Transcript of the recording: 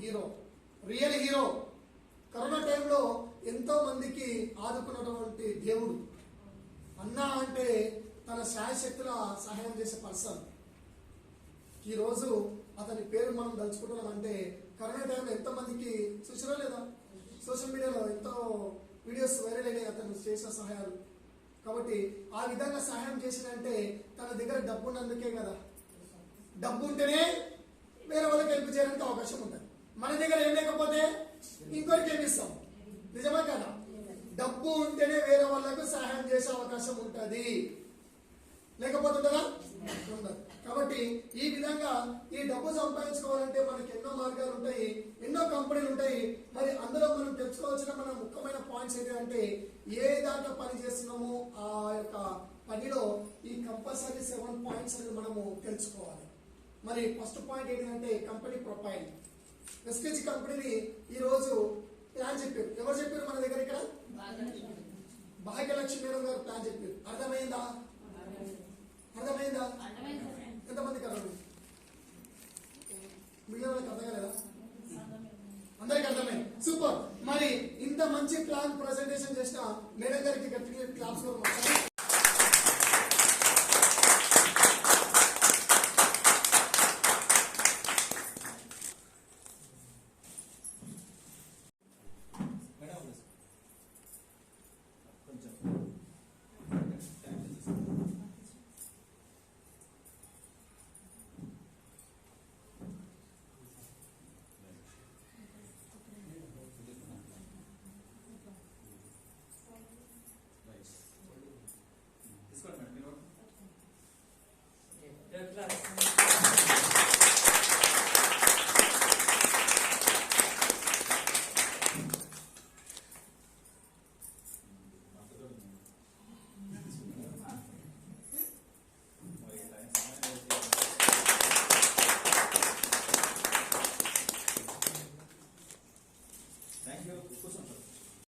Hero, real hero. Corona టైంలో ఎంతో మందికి ఆదుకున్నటువంటి దేవుడు. అన్న అంటే తన శాయశక్తుల సహాయం చేసే పర్సన్. ఈరోజు అతని పేరు మనం తలుచుకుంటున్నాం అంటే కరోనా టైంలో ఎంతో మందికి చూసినా లేదా, సోషల్ మీడియాలో ఎంతో వీడియోస్ వైరల్ అయినాయి అతను చేసిన సహాయాలు. కాబట్టి ఆ విధంగా సహాయం చేసినంటే తన దగ్గర డబ్బు ఉన్నందుకే కదా. డబ్బు ఉంటేనే వేరే వాళ్ళకి హెల్ప్ చేయడానికి అవకాశం ఉంటుంది. మన దగ్గర ఏం లేకపోతే ఇంకోరికి ఏమి ఇస్తాం, నిజమే కదా. డబ్బు ఉంటేనే వేరే వాళ్ళకు సహాయం చేసే అవకాశం ఉంటుంది, లేకపోతే ఉంటుందా? ఉండదు. కాబట్టి ఈ విధంగా ఈ డబ్బు సంపాదించుకోవాలంటే మనకి ఎన్నో మార్గాలు ఉంటాయి, ఎన్నో కంపెనీలు ఉంటాయి. మరి అందులో మనం తెలుసుకోవాల్సిన మన ముఖ్యమైన పాయింట్స్ ఏంటి అంటే ఏ దాంట్లో పని చేస్తున్నామో ఆ యొక్క పనిలో ఈ కంపల్సరీ 7 పాయింట్స్ అనేది మనము తెలుసుకోవాలి. మరి ఫస్ట్ పాయింట్ ఏంటంటే కంపెనీ ప్రొఫైల్. ఎస్కేజీ కంపెనీని ఈ రోజు ప్లాన్ చెప్పారు. ఎవరు చెప్పారు మన దగ్గర? ఇక్కడ భాగ్యలక్ష్మి మేడం గారు ప్లాన్ చెప్పారు. అర్థమైందా? అర్థమైందా? ఎంతమందికి అర్థమైంది? మిగిలిన వాళ్ళకి అర్థం కాలేదా? అందరికి అర్థమైంది. సూపర్. మరి ఇంత మంచి ప్లాన్ ప్రెజెంటేషన్ చేసిన మేడం గారికి గట్టిగా క్లాప్స్. Thank you.